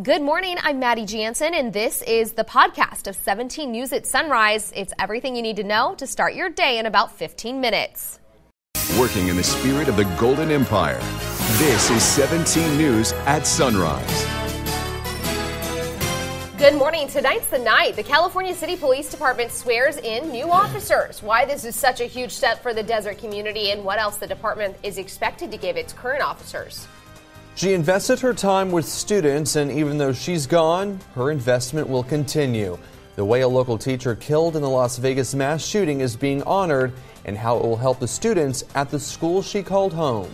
Good morning, I'm Maddie Jansen, and this is the podcast of 17 News at Sunrise. It's everything you need to know to start your day in about 15 minutes. Working in the spirit of the Golden Empire, this is 17 News at Sunrise. Good morning. Tonight's the night the California City Police Department swears in new officers. Why this is such a huge step for the desert community and what else the department is expected to give its current officers. She invested her time with students, and even though she's gone, her investment will continue. The way a local teacher killed in the Las Vegas mass shooting is being honored, and how it will help the students at the school she called home.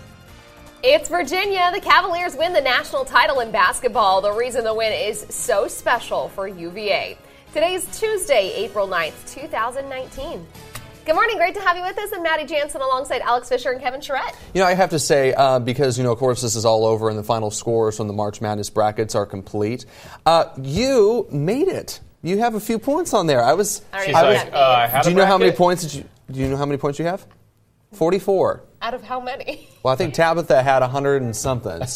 It's Virginia. The Cavaliers win the national title in basketball. The reason the win is so special for UVA. Today's Tuesday, April 9th, 2019. Good morning. Great to have you with us. I'm Maddie Jansen alongside Alex Fisher and Kevin Charette. I have to say, because, of course, this is all over and the final scores from the March Madness brackets are complete. You made it. You have a few points on there. Do you know how many points you have? 44. Out of how many? Well, I think Tabitha had 100 and something.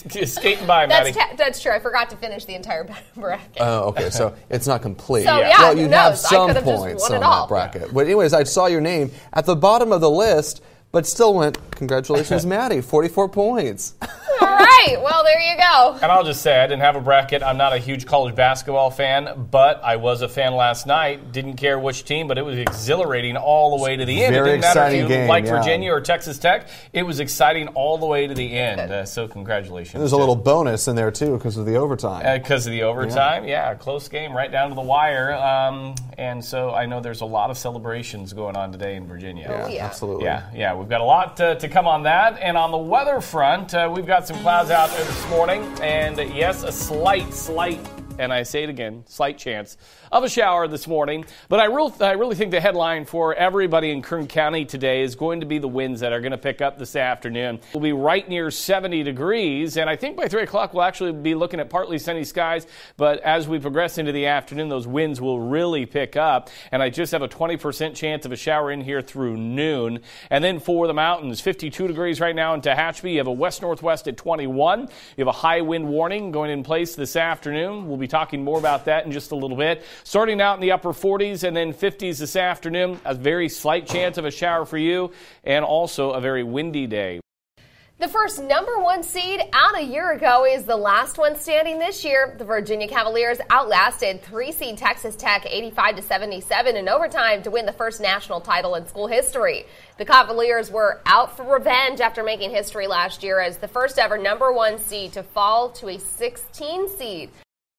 Skating by, Maddie. That's true. I forgot to finish the entire bracket. Oh, okay. So it's not complete. So, well, you have some points on that bracket. But anyways, I saw your name at the bottom of the list, but still went, congratulations, Maddie, 44 points. All right. Well, there you go. And I'll just say, I didn't have a bracket. I'm not a huge college basketball fan, but I was a fan last night. Didn't care which team, but it was exhilarating all the way to the end. Very it didn't matter exciting if you game, like Virginia or Texas Tech. It was exciting all the way to the end. So congratulations. And there's a little bonus in there, too, because of the overtime. Because of the overtime, close game, right down to the wire. And so I know there's a lot of celebrations going on today in Virginia. Yeah. Absolutely. Yeah, we've got a lot to come on that. And on the weather front, we've got some clouds out there this morning. And yes, a slight, and I say it again, slight chance of a shower this morning. But I really think the headline for everybody in Kern County today is going to be the winds that are going to pick up this afternoon. We'll be right near 70 degrees, and I think by 3 o'clock we'll actually be looking at partly sunny skies. But as we progress into the afternoon, those winds will really pick up, and I just have a 20% chance of a shower in here through noon. And then for the mountains, 52 degrees right now in Tehachapi. You have a west-northwest at 21. You have a high wind warning going in place this afternoon. We'll be talking more about that in just a little bit. Starting out in the upper 40s and then 50s this afternoon. A very slight chance of a shower for you, and also a very windy day. The first number one seed out a year ago is the last one standing this year. The Virginia Cavaliers outlasted 3-seed Texas Tech 85-77 in overtime to win the first national title in school history. The Cavaliers were out for revenge after making history last year as the first ever number one seed to fall to a 16 seed.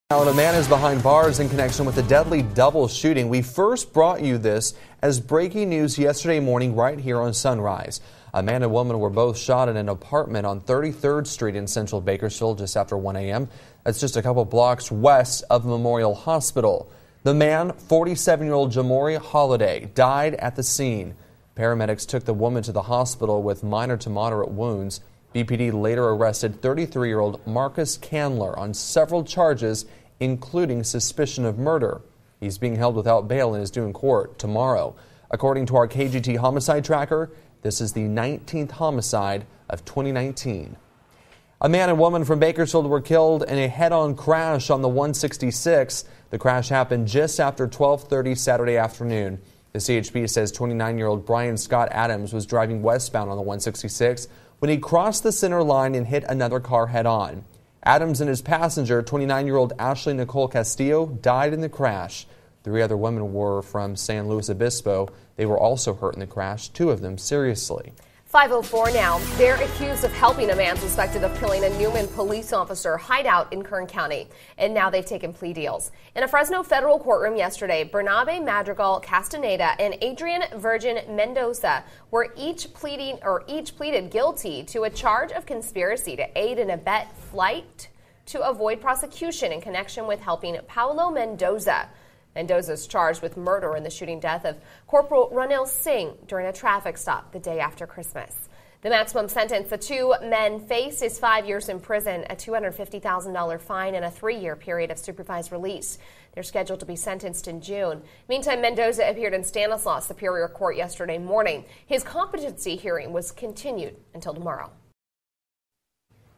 Now, a man is behind bars in connection with a deadly double shooting. We first brought you this as breaking news yesterday morning right here on Sunrise. A man and woman were both shot in an apartment on 33rd Street in central Bakersfield just after 1 a.m. That's just a couple blocks west of Memorial Hospital. The man, 47-year-old Jamori Holiday, died at the scene. Paramedics took the woman to the hospital with minor to moderate wounds. BPD later arrested 33-year-old Marcus Candler on several charges, including suspicion of murder. He's being held without bail and is due in court tomorrow. According to our KGET homicide tracker, this is the 19th homicide of 2019. A man and woman from Bakersfield were killed in a head-on crash on the 166. The crash happened just after 12:30 Saturday afternoon. The CHP says 29-year-old Brian Scott Adams was driving westbound on the 166 when he crossed the center line and hit another car head-on. Adams and his passenger, 29-year-old Ashley Nicole Castillo, died in the crash. 3 other women were from San Luis Obispo. They were also hurt in the crash, 2 of them seriously. 5:04 now. They're accused of helping a man suspected of killing a Newman police officer hideout in Kern County. And now they've taken plea deals. In a Fresno federal courtroom yesterday, Bernabe Madrigal Castaneda and Adrian Virgin Mendoza were each pleaded guilty to a charge of conspiracy to aid and abet flight to avoid prosecution in connection with helping Paulo Mendoza. Mendoza is charged with murder in the shooting death of Corporal Ranil Singh during a traffic stop the day after Christmas. The maximum sentence the 2 men face is 5 years in prison, a $250,000 fine, and a 3-year period of supervised release. They're scheduled to be sentenced in June. Meantime, Mendoza appeared in Stanislaus Superior Court yesterday morning. His competency hearing was continued until tomorrow.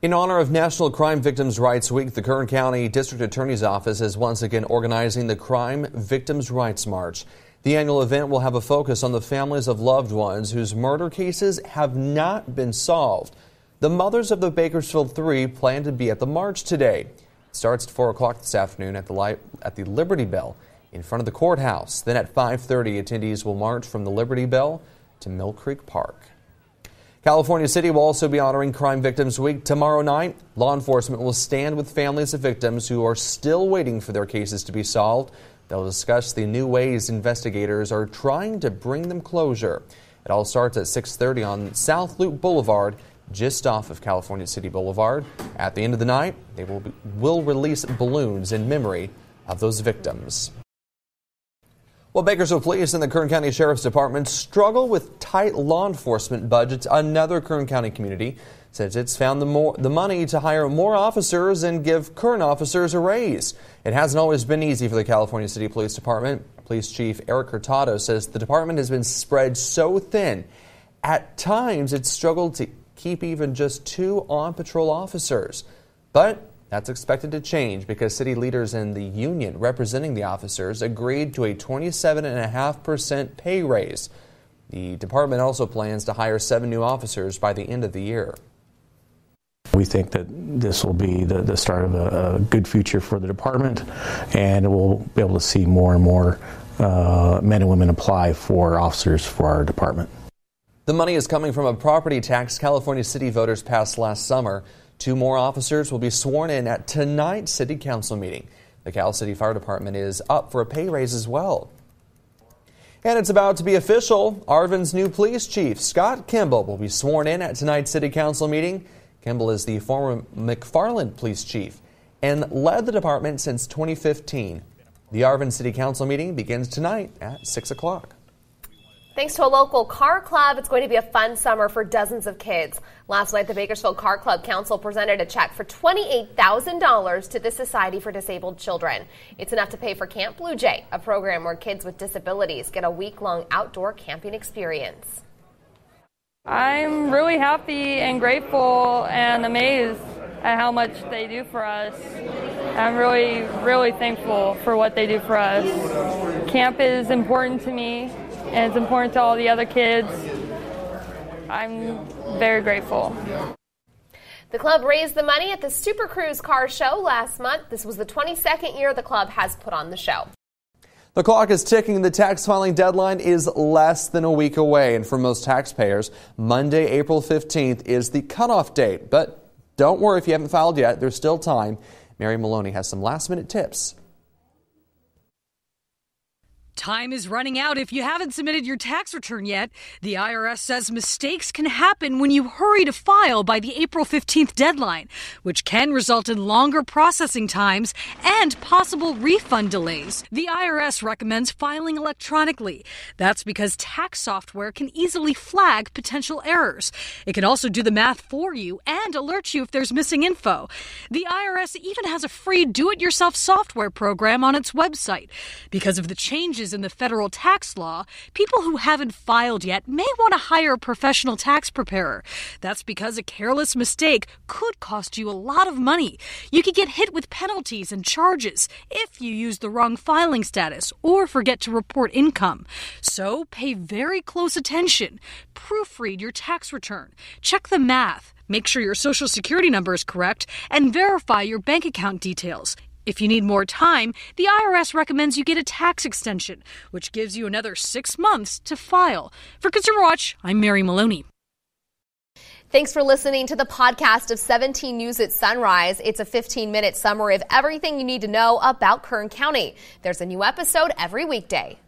In honor of National Crime Victims' Rights Week, the Kern County District Attorney's Office is once again organizing the Crime Victims' Rights March. The annual event will have a focus on the families of loved ones whose murder cases have not been solved. The mothers of the Bakersfield Three plan to be at the march today. It starts at 4 o'clock this afternoon at the Liberty Bell in front of the courthouse. Then at 5:30, attendees will march from the Liberty Bell to Mill Creek Park. California City will also be honoring Crime Victims Week tomorrow night. Law enforcement will stand with families of victims who are still waiting for their cases to be solved. They'll discuss the new ways investigators are trying to bring them closure. It all starts at 6:30 on South Loop Boulevard, just off of California City Boulevard. At the end of the night, they will release balloons in memory of those victims. Well, Bakersfield Police and the Kern County Sheriff's Department struggle with tight law enforcement budgets. Another Kern County community says it's found the money to hire more officers and give Kern officers a raise. It hasn't always been easy for the California City Police Department. Police Chief Eric Hurtado says the department has been spread so thin. At times, it's struggled to keep even just 2 on-patrol officers. But that's expected to change because city leaders and the union representing the officers agreed to a 27.5% pay raise. The department also plans to hire 7 new officers by the end of the year. We think that this will be the start of a good future for the department, and we'll be able to see more and more men and women apply for officers for our department. The money is coming from a property tax California City voters passed last summer. 2 more officers will be sworn in at tonight's City Council meeting. The Cal City Fire Department is up for a pay raise as well. And it's about to be official. Arvin's new police chief, Scott Kimball, will be sworn in at tonight's City Council meeting. Kimball is the former McFarland police chief and led the department since 2015. The Arvin City Council meeting begins tonight at 6 o'clock. Thanks to a local car club, it's going to be a fun summer for dozens of kids. Last night, the Bakersfield Car Club Council presented a check for $28,000 to the Society for Disabled Children. It's enough to pay for Camp Blue Jay, a program where kids with disabilities get a week-long outdoor camping experience. I'm really happy and grateful and amazed at how much they do for us. I'm really, really thankful for what they do for us. Camp is important to me, and it's important to all the other kids. I'm very grateful. The club raised the money at the Super Cruise Car Show last month. This was the 22nd year the club has put on the show. The clock is ticking. The tax filing deadline is less than a week away. And for most taxpayers, Monday, April 15th is the cutoff date. But don't worry if you haven't filed yet. There's still time. Mary Maloney has some last-minute tips. Time is running out if you haven't submitted your tax return yet. The IRS says mistakes can happen when you hurry to file by the April 15th deadline, which can result in longer processing times and possible refund delays. The IRS recommends filing electronically. That's because tax software can easily flag potential errors. It can also do the math for you and alert you if there's missing info. The IRS even has a free do-it-yourself software program on its website. Because of the changes in the federal tax law, people who haven't filed yet may want to hire a professional tax preparer. That's because a careless mistake could cost you a lot of money. You could get hit with penalties and charges if you use the wrong filing status or forget to report income. So pay very close attention. Proofread your tax return. Check the math. Make sure your Social Security number is correct and verify your bank account details. If you need more time, the IRS recommends you get a tax extension, which gives you another 6 months to file. For Consumer Watch, I'm Mary Maloney. Thanks for listening to the podcast of 17 News at Sunrise. It's a 15-minute summary of everything you need to know about Kern County. There's a new episode every weekday.